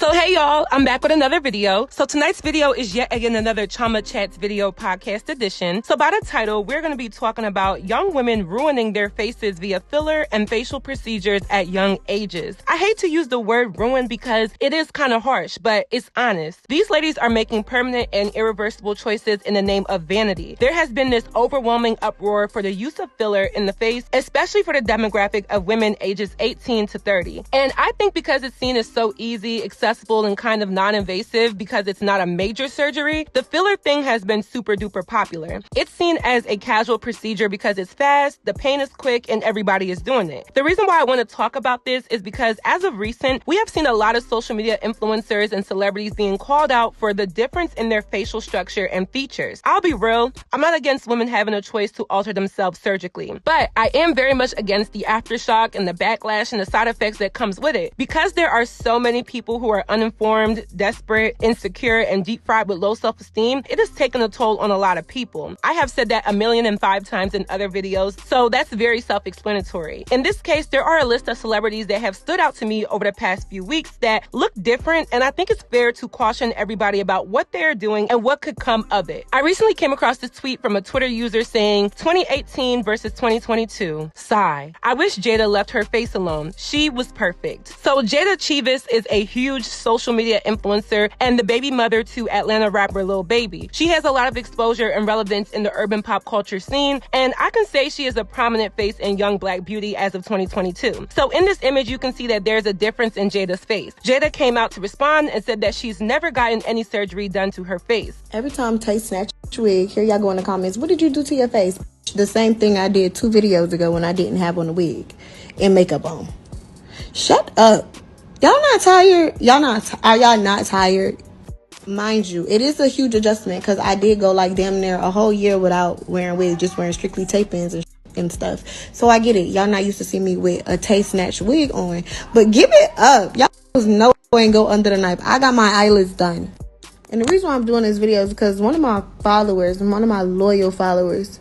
So hey y'all, I'm back with another video. So tonight's video is yet again another Chioma Chats video podcast edition. So by the title, we're going to be talking about young women ruining their faces via filler and facial procedures at young ages. I hate to use the word ruin because it is kind of harsh, but it's honest. These ladies are making permanent and irreversible choices in the name of vanity. There has been this overwhelming uproar for the use of filler in the face, especially for the demographic of women ages 18 to 30. And I think because it's seen as so easy, accessible, and kind of non-invasive because it's not a major surgery, the filler thing has been super duper popular. It's seen as a casual procedure because it's fast, the pain is quick, and everybody is doing it. The reason why I want to talk about this is because as of recent, we have seen a lot of social media influencers and celebrities being called out for the difference in their facial structure and features. I'll be real, I'm not against women having a choice to alter themselves surgically, but I am very much against the aftershock and the backlash and the side effects that comes with it. Because there are so many people who are uninformed, desperate, insecure, and deep fried with low self-esteem, it has taken a toll on a lot of people. I have said that 1,000,005 times in other videos, so that's very self-explanatory. In this case, there are a list of celebrities that have stood out to me over the past few weeks that look different, and I think it's fair to caution everybody about what they're doing and what could come of it. I recently came across this tweet from a Twitter user saying, 2018 versus 2022, sigh. I wish Jayda left her face alone. She was perfect. So Jayda Cheaves is a huge social media influencer and the baby mother to Atlanta rapper Lil Baby. She has a lot of exposure and relevance in the urban pop culture scene, and I can say she is a prominent face in young black beauty as of 2022. So in this image, you can see that there's a difference in Jayda's face. Jayda came out to respond and said that she's never gotten any surgery done to her face. Every time Tay snatch wig, here y'all go in the comments, what did you do to your face? The same thing I did 2 videos ago when I didn't have on a wig and makeup on. Shut up. Y'all not tired? Are y'all not tired? Mind you, it is a huge adjustment because I did go like damn near a whole year without wearing wigs, just wearing strictly tape-ins and stuff. So I get it. Y'all not used to see me with a Tay snatch wig on. But give it up. Y'all was no way and go under the knife. I got my eyelids done. And the reason why I'm doing this video is because one of my loyal followers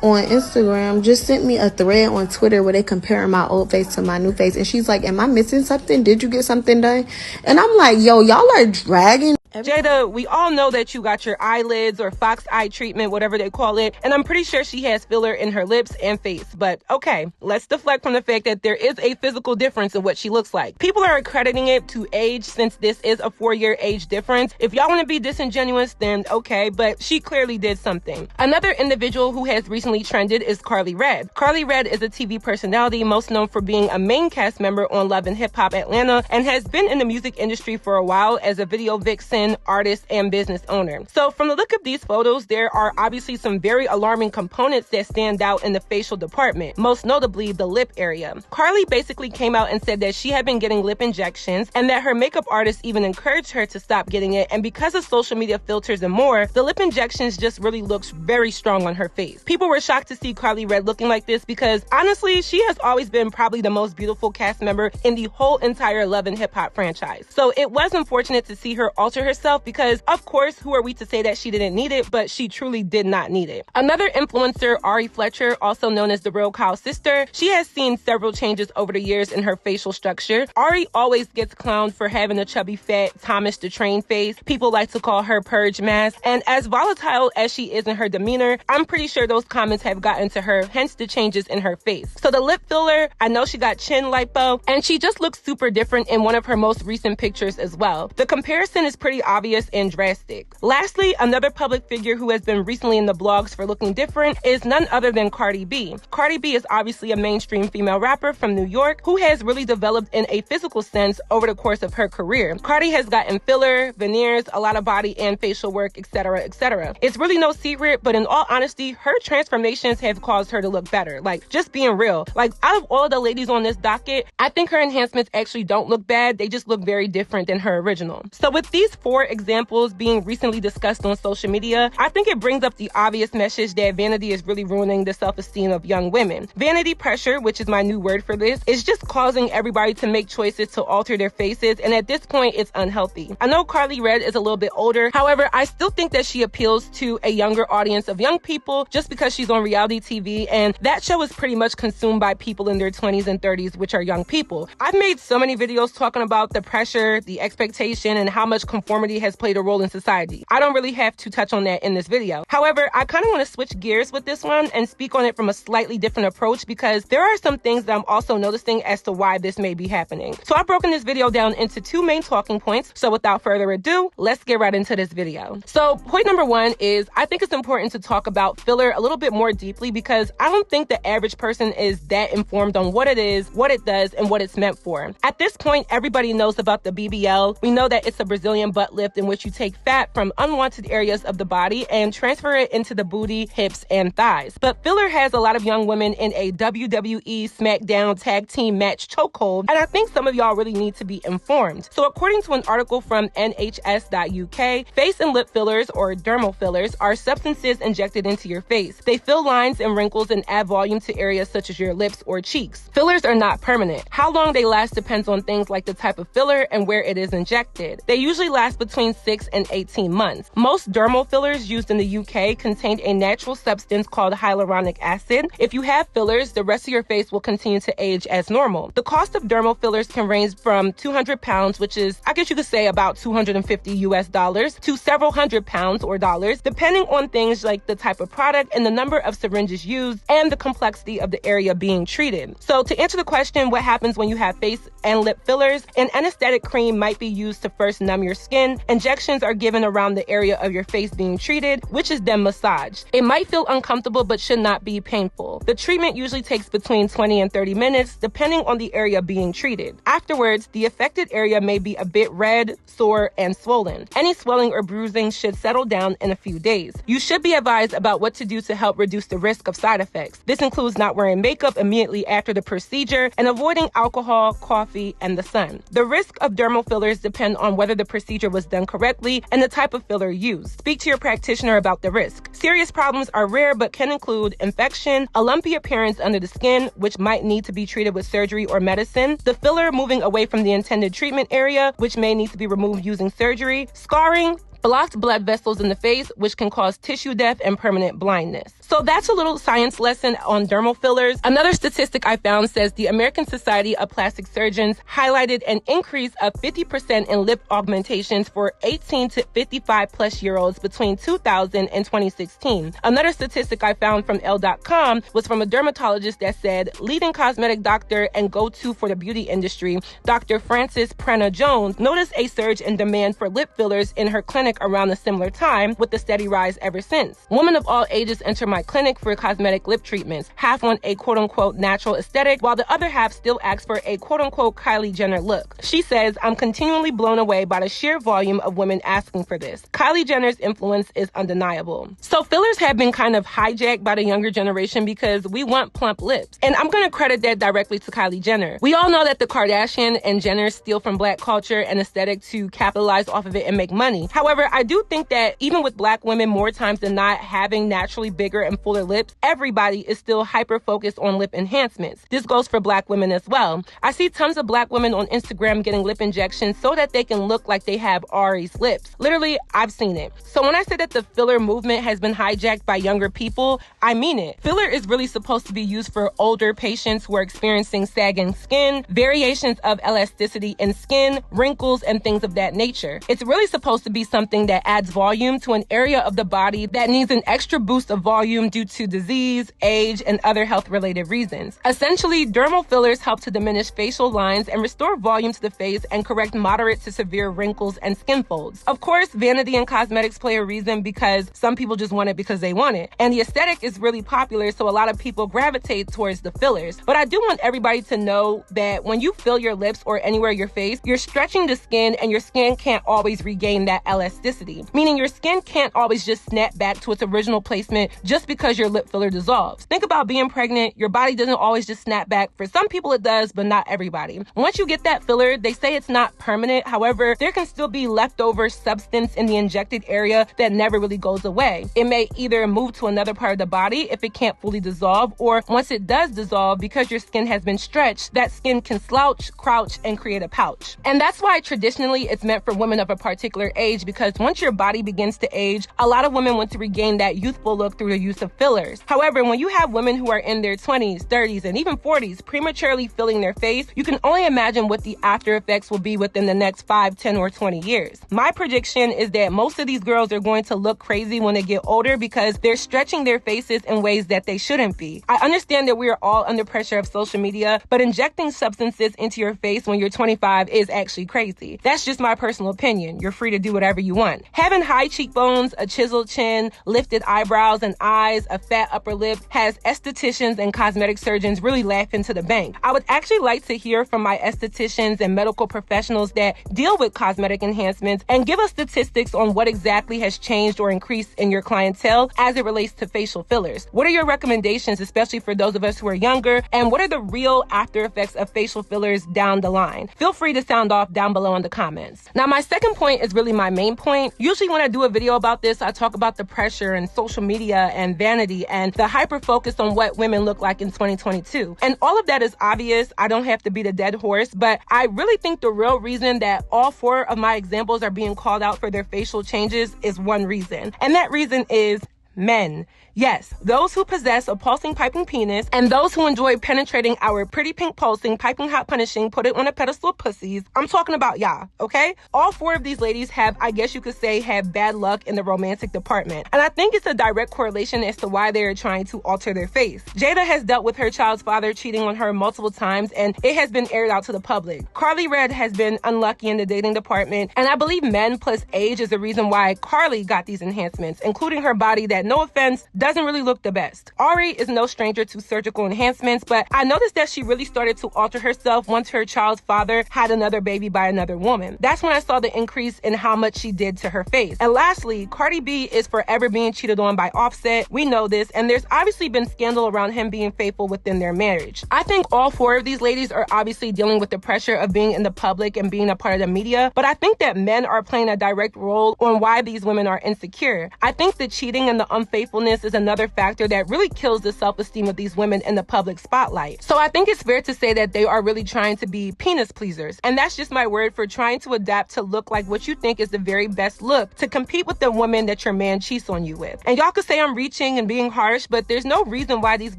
on Instagram just sent me a thread on Twitter where they comparing my old face to my new face, and she's like, am I missing something? Did you get something done? And I'm like, yo, y'all are dragging. Jayda, we all know that you got your eyelids or fox eye treatment, whatever they call it, and I'm pretty sure she has filler in her lips and face. But okay, let's deflect from the fact that there is a physical difference in what she looks like. People are accrediting it to age since this is a 4-year age difference. If y'all want to be disingenuous, then okay, but she clearly did something. Another individual who has recently trended is Karlie Redd. Karlie Redd is a TV personality most known for being a main cast member on Love and Hip Hop Atlanta and has been in the music industry for a while as a video vixen, artist, and business owner. So from the look of these photos, there are obviously some very alarming components that stand out in the facial department, most notably the lip area. Karlie basically came out and said that she had been getting lip injections and that her makeup artist even encouraged her to stop getting it, and because of social media filters and more, the lip injections just really looks very strong on her face. People were shocked to see Karlie Redd looking like this because honestly, she has always been probably the most beautiful cast member in the whole entire Love and Hip Hop franchise. So it was unfortunate to see her alter herself because, of course, who are we to say that she didn't need it, but she truly did not need it. Another influencer, Ari Fletcher, also known as the Real Kyle sister, she has seen several changes over the years in her facial structure. Ari always gets clowned for having a chubby, fat Thomas the Train face. People like to call her Purge Mask, and as volatile as she is in her demeanor, I'm pretty sure those comments have gotten to her, hence the changes in her face. So the lip filler, I know she got chin lipo, and she just looks super different in one of her most recent pictures as well. The comparison is pretty obvious and drastic. Lastly, another public figure who has been recently in the blogs for looking different is none other than Cardi B. Cardi B is obviously a mainstream female rapper from New York who has really developed in a physical sense over the course of her career. Cardi has gotten filler, veneers, a lot of body and facial work, etc., etc. It's really no secret, but in all honesty, her transformations have caused her to look better. Like, just being real. Like, out of all of the ladies on this docket, I think her enhancements actually don't look bad. They just look very different than her original. So with these 4 examples being recently discussed on social media, I think it brings up the obvious message that vanity is really ruining the self-esteem of young women. Vanity pressure, which is my new word for this, is just causing everybody to make choices to alter their faces, and at this point, it's unhealthy. I know Karlie is a little bit older. However, I still think that she appeals to a younger audience of young people just because she's on reality TV, and that show is pretty much consumed by people in their 20s and 30s, which are young people. I've made so many videos talking about the pressure, the expectation, and how much conformity has played a role in society. I don't really have to touch on that in this video. However, I kind of want to switch gears with this one and speak on it from a slightly different approach because there are some things that I'm also noticing as to why this may be happening. So I've broken this video down into 2 main talking points. So without further ado, let's get right into this video. So point number 1 is I think it's important to talk about filler a little bit more deeply because I don't think the average person is that informed on what it is, what it does, and what it's meant for. At this point, everybody knows about the BBL. We know that it's a Brazilian butt lift in which you take fat from unwanted areas of the body and transfer it into the booty, hips, and thighs. But filler has a lot of young women in a WWE SmackDown tag team match chokehold, and I think some of y'all really need to be informed. So according to an article from NHS.UK, face and lip fillers, or dermal fillers, are substances injected into your face. They fill lines and wrinkles and add volume to areas such as your lips or cheeks. Fillers are not permanent. How long they last depends on things like the type of filler and where it is injected. They usually last between 6 and 18 months. Most dermal fillers used in the UK contain a natural substance called hyaluronic acid. If you have fillers, the rest of your face will continue to age as normal. The cost of dermal fillers can range from £200, which is, I guess you could say about $250 to several £100s or dollars, depending on things like the type of product and the number of syringes used and the complexity of the area being treated. So to answer the question, what happens when you have face and lip fillers? An anesthetic cream might be used to first numb your skin. Injections are given around the area of your face being treated, which is then massaged. It might feel uncomfortable but should not be painful. The treatment usually takes between 20 and 30 minutes, depending on the area being treated. Afterwards, the affected area may be a bit red, sore, and swollen. Any swelling or bruising should settle down in a few days. You should be advised about what to do to help reduce the risk of side effects. This includes not wearing makeup immediately after the procedure and avoiding alcohol, coffee, and the sun. The risk of dermal fillers depend on whether the procedure was done correctly and the type of filler used. Speak to your practitioner about the risk. Serious problems are rare but can include infection, a lumpy appearance under the skin, which might need to be treated with surgery or medicine, the filler moving away from the intended treatment area, which may need to be removed using surgery, scarring, blocked blood vessels in the face, which can cause tissue death and permanent blindness. So that's a little science lesson on dermal fillers. Another statistic I found says the American Society of Plastic Surgeons highlighted an increase of 50% in lip augmentations for 18 to 55 plus year olds between 2000 and 2016. Another statistic I found from Elle.com was from a dermatologist that said leading cosmetic doctor and go-to for the beauty industry, Dr. Frances Prena Jones, noticed a surge in demand for lip fillers in her clinic around a similar time, with a steady rise ever since. Women of all ages enter my clinic for cosmetic lip treatments, half on a quote-unquote natural aesthetic, while the other half still asks for a quote-unquote Kylie Jenner look. She says, I'm continually blown away by the sheer volume of women asking for this. Kylie Jenner's influence is undeniable. So fillers have been kind of hijacked by the younger generation because we want plump lips. And I'm going to credit that directly to Kylie Jenner. We all know that the Kardashian and Jenner steal from Black culture and aesthetic to capitalize off of it and make money. However, I do think that even with Black women more times than not having naturally bigger and fuller lips, everybody is still hyper-focused on lip enhancements. This goes for Black women as well. I see tons of Black women on Instagram getting lip injections so that they can look like they have Ari's lips. Literally, I've seen it. So when I say that the filler movement has been hijacked by younger people, I mean it. Filler is really supposed to be used for older patients who are experiencing sagging skin, variations of elasticity in skin, wrinkles, and things of that nature. It's really supposed to be something that adds volume to an area of the body that needs an extra boost of volume due to disease, age, and other health-related reasons. Essentially, dermal fillers help to diminish facial lines and restore volume to the face and correct moderate to severe wrinkles and skin folds. Of course, vanity and cosmetics play a reason because some people just want it because they want it. And the aesthetic is really popular, so a lot of people gravitate towards the fillers. But I do want everybody to know that when you fill your lips or anywhere your face, you're stretching the skin and your skin can't always regain that elasticity. elasticity, meaning your skin can't always just snap back to its original placement just because your lip filler dissolves. Think about being pregnant. Your body doesn't always just snap back. For some people it does, but not everybody. Once you get that filler, they say it's not permanent. However, there can still be leftover substance in the injected area that never really goes away. It may either move to another part of the body if it can't fully dissolve, or once it does dissolve, because your skin has been stretched, that skin can slouch, crouch, and create a pouch. And that's why traditionally it's meant for women of a particular age, because once your body begins to age, a lot of women want to regain that youthful look through the use of fillers. However, when you have women who are in their 20s, 30s, and even 40s prematurely filling their face, you can only imagine what the after effects will be within the next 5, 10, or 20 years. My prediction is that most of these girls are going to look crazy when they get older because they're stretching their faces in ways that they shouldn't be. I understand that we are all under pressure of social media, but injecting substances into your face when you're 25 is actually crazy. That's just my personal opinion. You're free to do whatever you want. Having high cheekbones, a chiseled chin, lifted eyebrows and eyes, a fat upper lip has estheticians and cosmetic surgeons really laughing to the bank. I would actually like to hear from my estheticians and medical professionals that deal with cosmetic enhancements and give us statistics on what exactly has changed or increased in your clientele as it relates to facial fillers. What are your recommendations, especially for those of us who are younger, and what are the real after effects of facial fillers down the line? Feel free to sound off down below in the comments. Now, my second point is really my main point. Usually when I do a video about this, I talk about the pressure and social media and vanity and the hyper focus on what women look like in 2022. And all of that is obvious. I don't have to beat a dead horse, but I really think the real reason that all 4 of my examples are being called out for their facial changes is one reason. And that reason is men. Yes, those who possess a pulsing piping penis and those who enjoy penetrating our pretty pink pulsing, piping hot punishing, put it on a pedestal pussies. I'm talking about y'all, okay? All 4 of these ladies have, I guess you could say, have bad luck in the romantic department. And I think it's a direct correlation as to why they are trying to alter their face. Jayda has dealt with her child's father cheating on her multiple times, and it has been aired out to the public. Karlie has been unlucky in the dating department, and I believe men plus age is the reason why Karlie got these enhancements, including her body that, no offense, doesn't really look the best. Ari is no stranger to surgical enhancements, but I noticed that she really started to alter herself once her child's father had another baby by another woman. That's when I saw the increase in how much she did to her face. And lastly, Cardi B is forever being cheated on by Offset. We know this, and there's obviously been scandal around him being faithful within their marriage. I think all 4 of these ladies are obviously dealing with the pressure of being in the public and being a part of the media, but I think that men are playing a direct role on why these women are insecure. I think the cheating and the unfaithfulness is another factor that really kills the self-esteem of these women in the public spotlight. So I think it's fair to say that they are really trying to be penis pleasers. And that's just my word for trying to adapt to look like what you think is the very best look to compete with the woman that your man cheats on you with. And y'all could say I'm reaching and being harsh, but there's no reason why these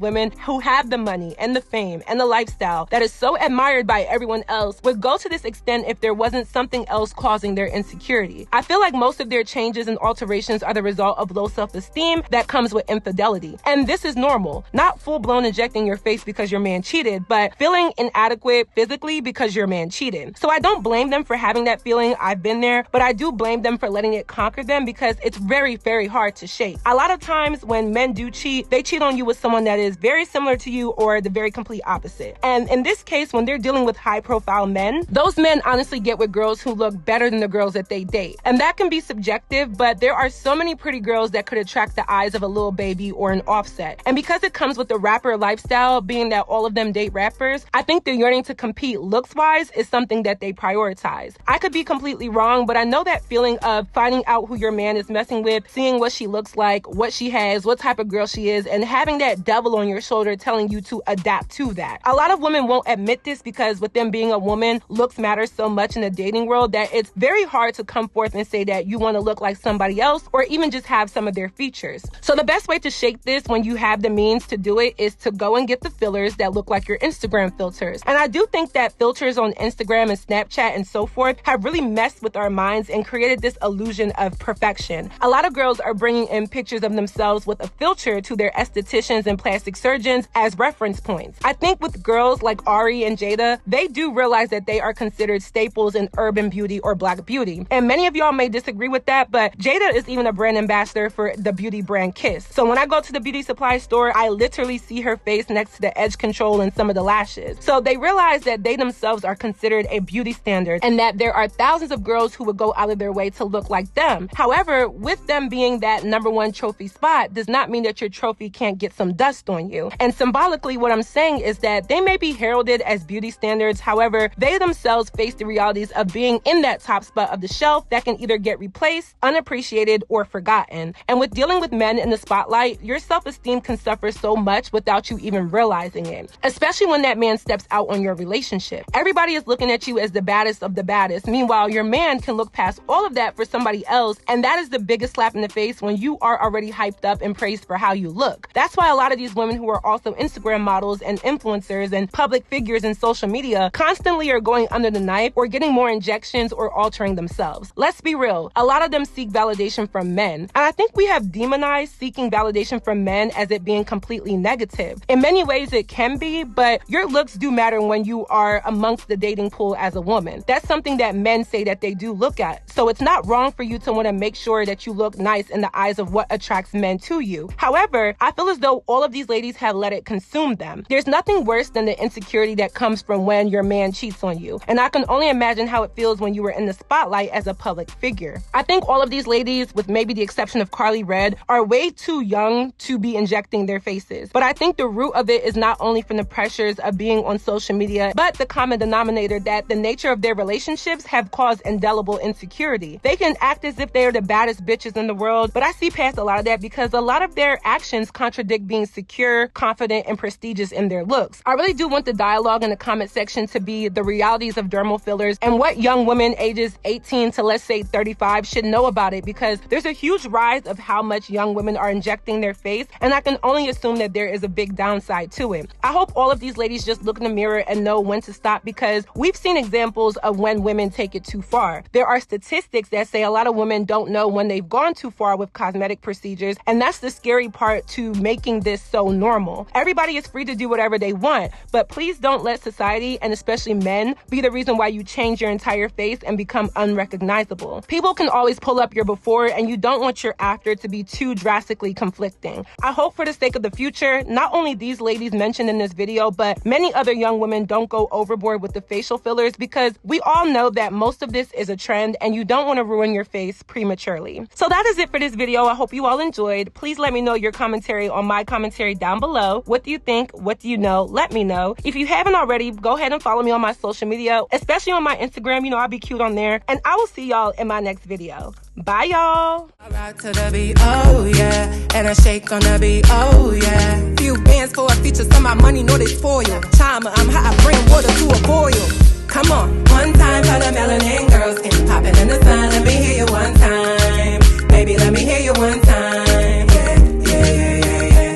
women who have the money and the fame and the lifestyle that is so admired by everyone else would go to this extent if there wasn't something else causing their insecurity. I feel like most of their changes and alterations are the result of low self-esteem that comes with infidelity. And this is normal. Not full-blown injecting your face because your man cheated, but feeling inadequate physically because your man cheated. So I don't blame them for having that feeling. I've been there, but I do blame them for letting it conquer them because it's very, very hard to shake. A lot of times when men do cheat, they cheat on you with someone that is very similar to you or the very complete opposite. And in this case, when they're dealing with high-profile men, those men honestly get with girls who look better than the girls that they date. And that can be subjective, but there are so many pretty girls that could attract the eyes of a Lil Baby or an Offset. And because it comes with the rapper lifestyle, being that all of them date rappers, I think the yearning to compete looks-wise is something that they prioritize. I could be completely wrong, but I know that feeling of finding out who your man is messing with, seeing what she looks like, what she has, what type of girl she is, and having that devil on your shoulder telling you to adapt to that. A lot of women won't admit this because with them being a woman, looks matter so much in the dating world that it's very hard to come forth and say that you want to look like somebody else or even just have some of their features. So the best way to shake this when you have the means to do it is to go and get the fillers that look like your Instagram filters. And I do think that filters on Instagram and Snapchat and so forth have really messed with our minds and created this illusion of perfection. A lot of girls are bringing in pictures of themselves with a filter to their estheticians and plastic surgeons as reference points. I think with girls like Ari and Jayda, they do realize that they are considered staples in urban beauty or black beauty. And many of y'all may disagree with that, but Jayda is even a brand ambassador for the beauty beauty brand Kiss. So when I go to the beauty supply store, I literally see her face next to the edge control and some of the lashes. So they realize that they themselves are considered a beauty standard and that there are thousands of girls who would go out of their way to look like them. However, with them being that #1 trophy spot does not mean that your trophy can't get some dust on you. And symbolically, what I'm saying is that they may be heralded as beauty standards. However, they themselves face the realities of being in that top spot of the shelf that can either get replaced, unappreciated, or forgotten. And with dealing with men in the spotlight, your self-esteem can suffer so much without you even realizing it, especially when that man steps out on your relationship. Everybody is looking at you as the baddest of the baddest. Meanwhile, your man can look past all of that for somebody else, and that is the biggest slap in the face when you are already hyped up and praised for how you look. That's why a lot of these women who are also Instagram models and influencers and public figures in social media constantly are going under the knife or getting more injections or altering themselves. Let's be real, a lot of them seek validation from men, and I think we have demonized seeking validation from men as it being completely negative. In many ways it can be, but your looks do matter when you are amongst the dating pool as a woman. That's something that men say that they do look at. So it's not wrong for you to want to make sure that you look nice in the eyes of what attracts men to you. However, I feel as though all of these ladies have let it consume them. There's nothing worse than the insecurity that comes from when your man cheats on you. And I can only imagine how it feels when you were in the spotlight as a public figure. I think all of these ladies, with maybe the exception of Karlie Red, are way too young to be injecting their faces. But I think the root of it is not only from the pressures of being on social media, but the common denominator that the nature of their relationships have caused indelible insecurity. They can act as if they are the baddest bitches in the world, but I see past a lot of that because a lot of their actions contradict being secure, confident, and prestigious in their looks. I really do want the dialogue in the comment section to be the realities of dermal fillers and what young women ages 18 to let's say 35 should know about it, because there's a huge rise of how much young women are injecting their face, and I can only assume that there is a big downside to it. I hope all of these ladies just look in the mirror and know when to stop, because we've seen examples of when women take it too far. There are statistics that say a lot of women don't know when they've gone too far with cosmetic procedures, and that's the scary part to making this so normal. Everybody is free to do whatever they want, but please don't let society, and especially men, be the reason why you change your entire face and become unrecognizable. People can always pull up your before, and you don't want your after to be too drastically conflicting. I hope for the sake of the future, not only these ladies mentioned in this video, but many other young women don't go overboard with the facial fillers, because we all know that most of this is a trend and you don't want to ruin your face prematurely. So that is it for this video. I hope you all enjoyed. Please let me know your commentary on my commentary down below. What do you think? What do you know? Let me know. If you haven't already, go ahead and follow me on my social media, especially on my Instagram. You know, I'll be cute on there, and I will see y'all in my next video. Bye, y'all. I rock to the beat, oh yeah, and I shake on the beat, oh yeah. Few bands for a feature, some of my money know this for you. Chioma, I'm hot, I bring water to a boil. Come on, one time for the melanin girls, skin popping in the sun. Let me hear you one time, baby. Let me hear you one time. Yeah, yeah, yeah, yeah, yeah.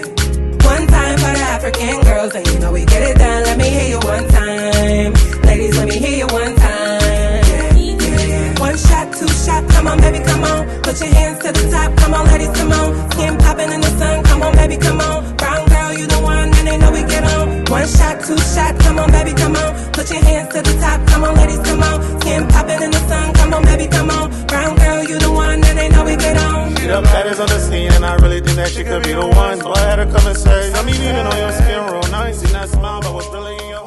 One time for the African girls, and you know we get it done. Let me hear you one time, ladies. Let me hear you one time. Yeah, yeah, yeah. One shot, two shot, come on, baby, come on. Put your hands to the top, come on, ladies, come on. Skin popping in the sun, come on, baby, come on. Brown girl, you the one, and they know we get on. One shot, two shot, come on, baby, come on. Put your hands to the top, come on, ladies, come on. Skin popping in the sun, come on, baby, come on. Brown girl, you the one, and they know we get on. She the baddest on the scene, and I really think that she could be the one. So I had her come and say, let me leaning on your skin real nice. And that smile, but what's really in your